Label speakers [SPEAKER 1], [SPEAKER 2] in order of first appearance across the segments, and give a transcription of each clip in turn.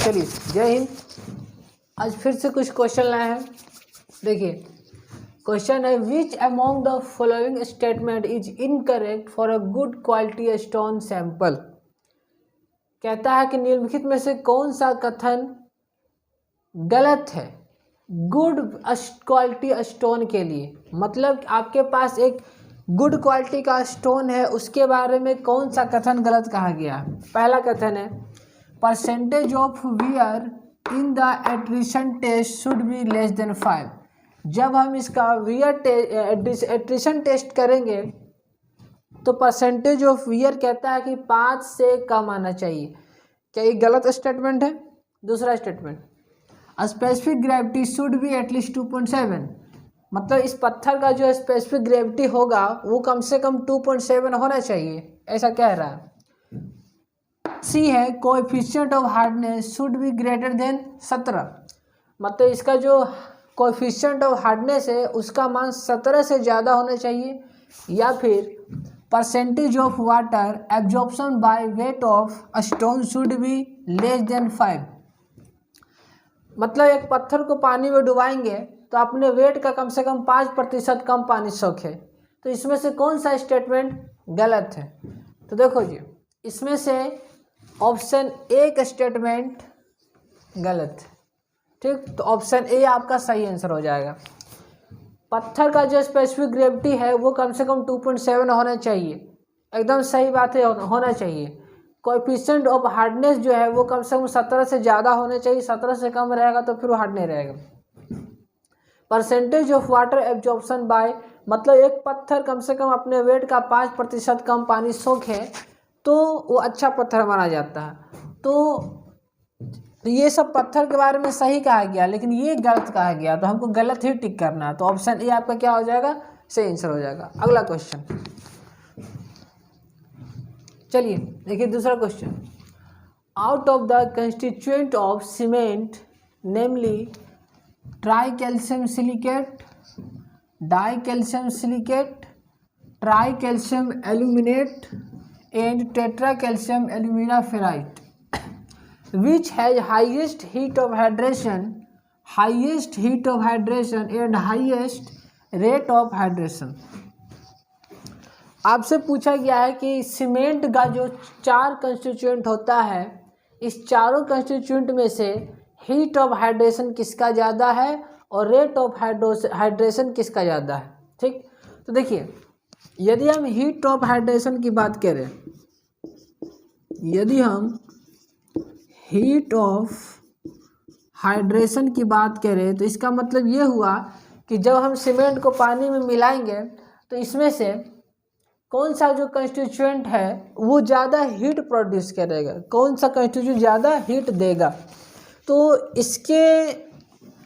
[SPEAKER 1] चलिए जय हिंद। आज फिर से कुछ क्वेश्चन लाए हैं। देखिए क्वेश्चन है, which among the following statement is incorrect for a good quality stone sample. कहता है कि निम्नलिखित में से कौन सा कथन गलत है गुड क्वालिटी स्टोन के लिए। मतलब आपके पास एक गुड क्वालिटी का स्टोन है, उसके बारे में कौन सा कथन गलत कहा गया है। पहला कथन है, percentage of wear in the attrition test should be less than 5। जब हम इसका वियर एट्रिशन टेस्ट करेंगे तो परसेंटेज ऑफ वियर कहता है कि 5 से कम आना चाहिए। क्या ये गलत स्टेटमेंट है। दूसरा statement, specific gravity should be at least 2.7। मतलब इस पत्थर का जो स्पेसिफिक ग्रेविटी होगा वो कम से कम 2.7 होना चाहिए, ऐसा कह रहा है। सी है, coefficient of hardness should be greater than 17। मतलब इसका जो कोएफिशिएंट ऑफ हार्डनेस है उसका मान 17 से ज़्यादा होना चाहिए। या फिर percentage of water absorption by weight of stone should be less than 5। मतलब एक पत्थर को पानी में डुबाएंगे तो अपने वेट का कम से कम 5% कम पानी सोखे। तो इसमें से कौन सा स्टेटमेंट गलत है। तो देखो जी, इसमें से ऑप्शन ए का स्टेटमेंट गलत है। ठीक, तो ऑप्शन ए आपका सही आंसर हो जाएगा। पत्थर का जो स्पेसिफिक ग्रेविटी है वो कम से कम 2.7 होना चाहिए, एकदम सही बात है, होना चाहिए। कोएफिशिएंट ऑफ हार्डनेस जो है वो कम से कम 17 से ज़्यादा होना चाहिए, 17 से कम रहेगा तो फिर वो हार्ड नहीं रहेगा। Percentage of water absorption by, मतलब एक पत्थर कम से कम अपने वेट का 5% कम पानी सोखे तो वो अच्छा पत्थर माना जाता है। तो ये सब पत्थर के बारे में सही कहा गया, लेकिन ये गलत कहा गया, तो हमको गलत ही टिक करना है। तो ऑप्शन ए आपका क्या हो जाएगा, सही आंसर हो जाएगा। अगला क्वेश्चन चलिए देखिए, दूसरा question, out of the constituent of cement namely try calcium silicate, die calcium silicate, try calcium aluminate and tetra calcium alumina ferrite, which has highest heat of hydration and highest rate of hydration। आपसे पूछा गया है कि cement का जो 4 constituent होता है, इस चारों कंस्टिट्यूएंट में से हीट ऑफ हाइड्रेशन किसका ज़्यादा है और रेट ऑफ हाइड्रेशन किसका ज़्यादा है। ठीक, तो देखिए यदि हम हीट ऑफ हाइड्रेशन की बात करें, यदि हम हीट ऑफ हाइड्रेशन की बात करें तो इसका मतलब ये हुआ कि जब हम सीमेंट को पानी में मिलाएंगे तो इसमें से कौन सा जो कंस्टिट्यूएंट है वो ज़्यादा हीट प्रोड्यूस करेगा, कौन सा कंस्टिट्यूएंट ज़्यादा हीट देगा। तो इसके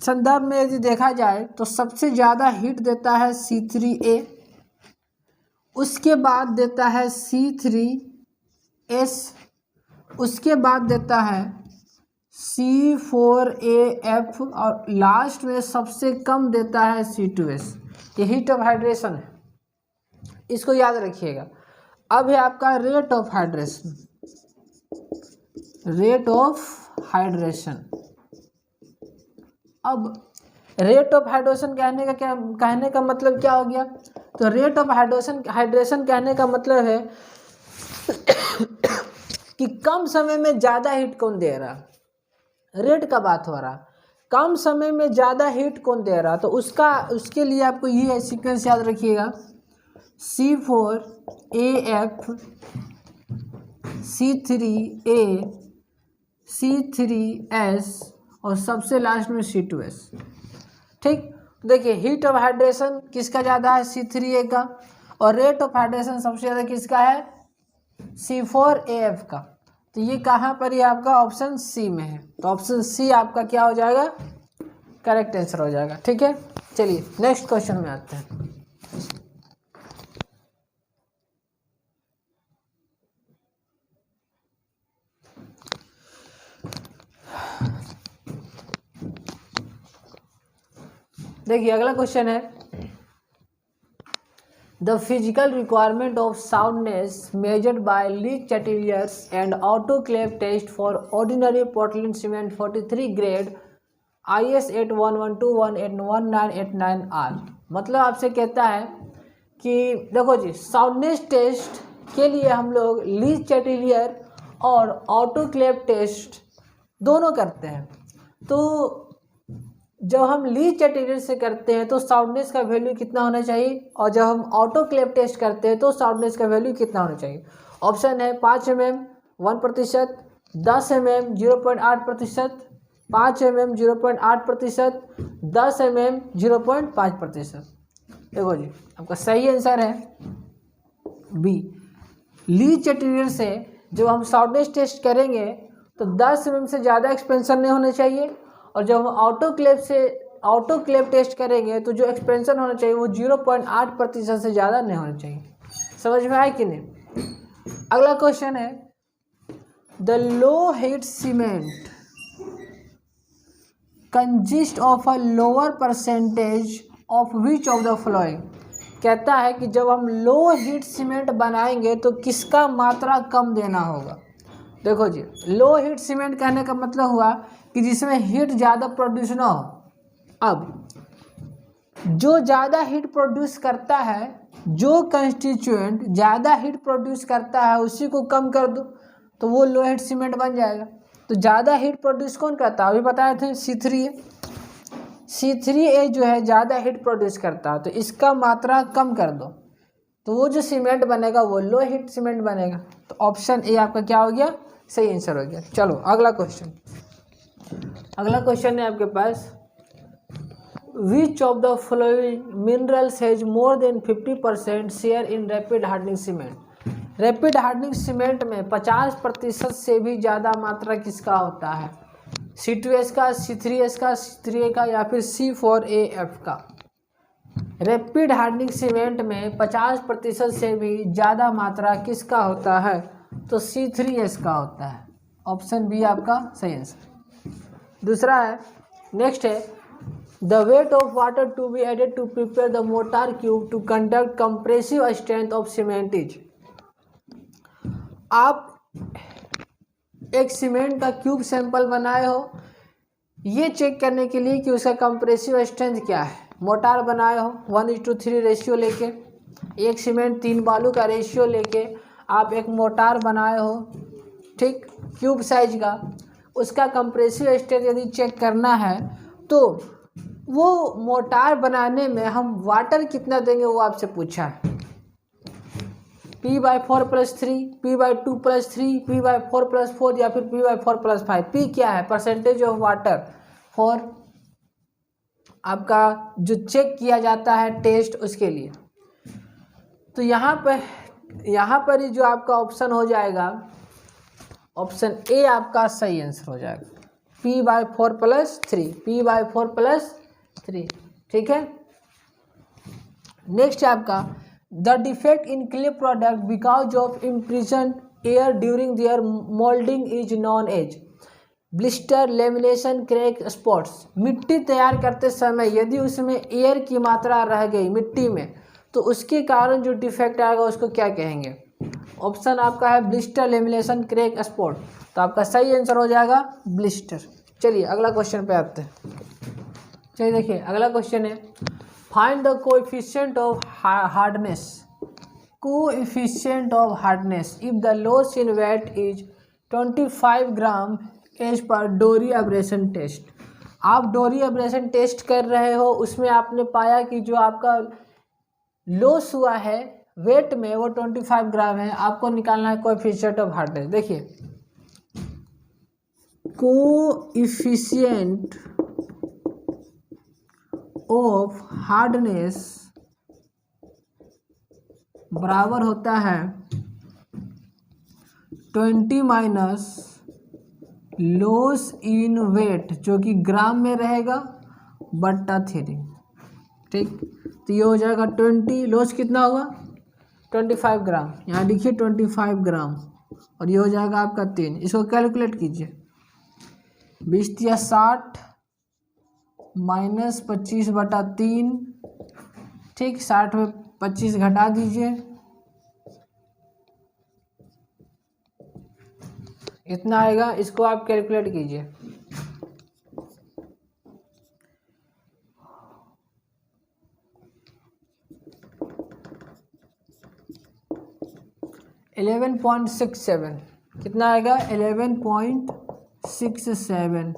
[SPEAKER 1] संदर्भ में यदि देखा जाए तो सबसे ज़्यादा हीट देता है C3A, उसके बाद देता है C3S, उसके बाद देता है C4AF और लास्ट में सबसे कम देता है C2S। ये हीट ऑफ हाइड्रेशन है, इसको याद रखिएगा। अब है आपका rate of hydration. Rate of hydration, अब रेट ऑफ हाइड्रेशन कहने का मतलब क्या हो गया। तो रेट ऑफ हाइड्रेशन कहने का मतलब है कि कम समय में ज़्यादा हीट कौन दे रहा। रेट का बात हो रहा, कम समय में ज़्यादा हीट कौन दे रहा। तो उसके लिए आपको ये सीक्वेंस याद रखिएगा, C4AF, C3A, C3S और सबसे लास्ट में C2S। ठीक, देखिए हीट ऑफ हाइड्रेशन किसका ज़्यादा है, C3A का, और रेट ऑफ हाइड्रेशन सबसे ज़्यादा किसका है, C4AF का। तो ये कहाँ पर ही आपका ऑप्शन सी में है। तो ऑप्शन सी आपका क्या हो जाएगा, करेक्ट आंसर हो जाएगा। ठीक है, चलिए नेक्स्ट क्वेश्चन में आते हैं। देखिए अगला क्वेश्चन है, The physical requirement of soundness measured by Lee Chateliers and autoclave test for ordinary Portland cement 43 grade IS 8112181989R। मतलब आपसे कहता है कि देखो जी, साउंडनेस टेस्ट के लिए हम लोग ली चैटेलियर और ऑटोक्लेव टेस्ट दोनों करते हैं। तो जब हम ली चैटेलियर से करते हैं तो साउंडनेस का वैल्यू कितना होना चाहिए, और जब हम ऑटोक्लेव टेस्ट करते हैं तो साउंडनेस का वैल्यू कितना होना चाहिए। ऑप्शन है 5 mm 1%, 10 mm 0.8%, 5 mm 0.8%, 10 mm 0.5%। देखो जी, आपका सही आंसर है बी। ली चैटेलियर से जब हम साउंडनेस टेस्ट करेंगे तो 10 mm से ज़्यादा एक्सपेंशन नहीं होना चाहिए, और जब हम ऑटोक्लेव टेस्ट करेंगे तो जो एक्सपेंशन होना चाहिए वो 0.8% से ज़्यादा नहीं होना चाहिए। समझ में आया कि नहीं। अगला क्वेश्चन है, the low heat cement consist of a lower percentage of which of the following. कहता है कि जब हम लो हीट सीमेंट बनाएंगे तो किसका मात्रा कम देना होगा। देखो जी, लो हीट सीमेंट कहने का मतलब हुआ कि जिसमें हीट ज़्यादा प्रोड्यूस ना हो। अब जो ज़्यादा हीट प्रोड्यूस करता है, जो कंस्टिट्यूएंट ज़्यादा हीट प्रोड्यूस करता है उसी को कम कर दो तो वो लो हीट सीमेंट बन जाएगा। तो ज़्यादा हीट प्रोड्यूस कौन करता है, अभी बताए थे C3A। C3A जो है ज़्यादा हीट प्रोड्यूस करता है, तो इसका मात्रा कम कर दो तो वो जो सीमेंट बनेगा वो लो हीट सीमेंट बनेगा। तो ऑप्शन ए आपका क्या हो गया, सही आंसर हो गया। चलो अगला क्वेश्चन है आपके पास, which of the following minerals has more than 50% share in rapid hardening cement. Rapid hardening cement में 50% से भी ज़्यादा मात्रा किसका होता है, C2S का, C3S का, C3A का या फिर C4AF का। रैपिड हार्डनिंग सीमेंट में 50% से भी ज़्यादा मात्रा किसका होता है, तो C3S का होता है। ऑप्शन बी आपका सही आंसर। दूसरा है, नेक्स्ट है, the weight of water to be added to prepare the mortar cube to conduct compressive strength of cement is. आप एक सीमेंट का क्यूब सैंपल बनाए हो, ये चेक करने के लिए कि उसका कंप्रेसिव स्ट्रेंथ क्या है। मोटार बनाए हो 1:3 रेशियो लेके, एक सीमेंट 3 बालू का रेशियो लेके आप एक मोटार बनाए हो, ठीक, क्यूब साइज का। उसका कंप्रेसिव स्ट्रेंथ यदि चेक करना है तो वो मोटार बनाने में हम वाटर कितना देंगे वो आपसे पूछा है। P/4+3, P/2+3, P/4+4 या फिर P/4+5। P क्या है, परसेंटेज ऑफ वाटर, फॉर आपका जो चेक किया जाता है टेस्ट उसके लिए। तो यहाँ पर ही जो आपका ऑप्शन हो जाएगा, ऑप्शन ए आपका सही आंसर हो जाएगा, P/4+3, P/4+3। ठीक है। नेक्स्ट है आपका, the defect in clay product because of imprison air during their moulding is known as blister, lamination, crack, spots. मिट्टी तैयार करते समय यदि उसमें एयर की मात्रा रह गई मिट्टी में तो उसके कारण जो डिफेक्ट आएगा उसको क्या कहेंगे। ऑप्शन आपका है ब्लिस्टर, लेमिनेशन, क्रैक, स्पॉट। तो आपका सही आंसर हो जाएगा ब्लिस्टर। चलिए अगला क्वेश्चन पे आते हैं। चलिए देखिए अगला क्वेश्चन है, find the coefficient of hardness. Coefficient of hardness if the loss in weight is 25 gram as per Dorry abrasion test. आप डोरी एब्रेशन टेस्ट कर रहे हो, उसमें आपने पाया कि जो आपका लॉस हुआ है वेट में वो 25 ग्राम है। आपको निकालना है कोएफिशिएंट ऑफ हार्डनेस। देखिए कोएफिशिएंट ऑफ हार्डनेस बराबर होता है 20 माइनस लॉस इन वेट, जो कि ग्राम में रहेगा, बट्टा 3। ठीक, तो ये हो जाएगा 20, लॉस कितना होगा 25 ग्राम, यहाँ लिखिए 25 ग्राम, और ये हो जाएगा आपका 3। इसको कैलकुलेट कीजिए, 20×60 -25/3, ठीक, 60 में 25 घटा दीजिए, इतना आएगा। इसको आप कैलकुलेट कीजिए। $11.67 कितना आएगा? 11.67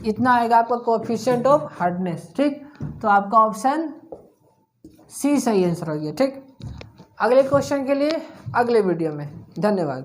[SPEAKER 1] इतना आएगा आपका कोएफिशिएंट ऑफ हार्डनेस। ठीक, तो आपका ऑप्शन सी सही आंसर हो गया। ठीक, अगले क्वेश्चन के लिए अगले वीडियो में। धन्यवाद।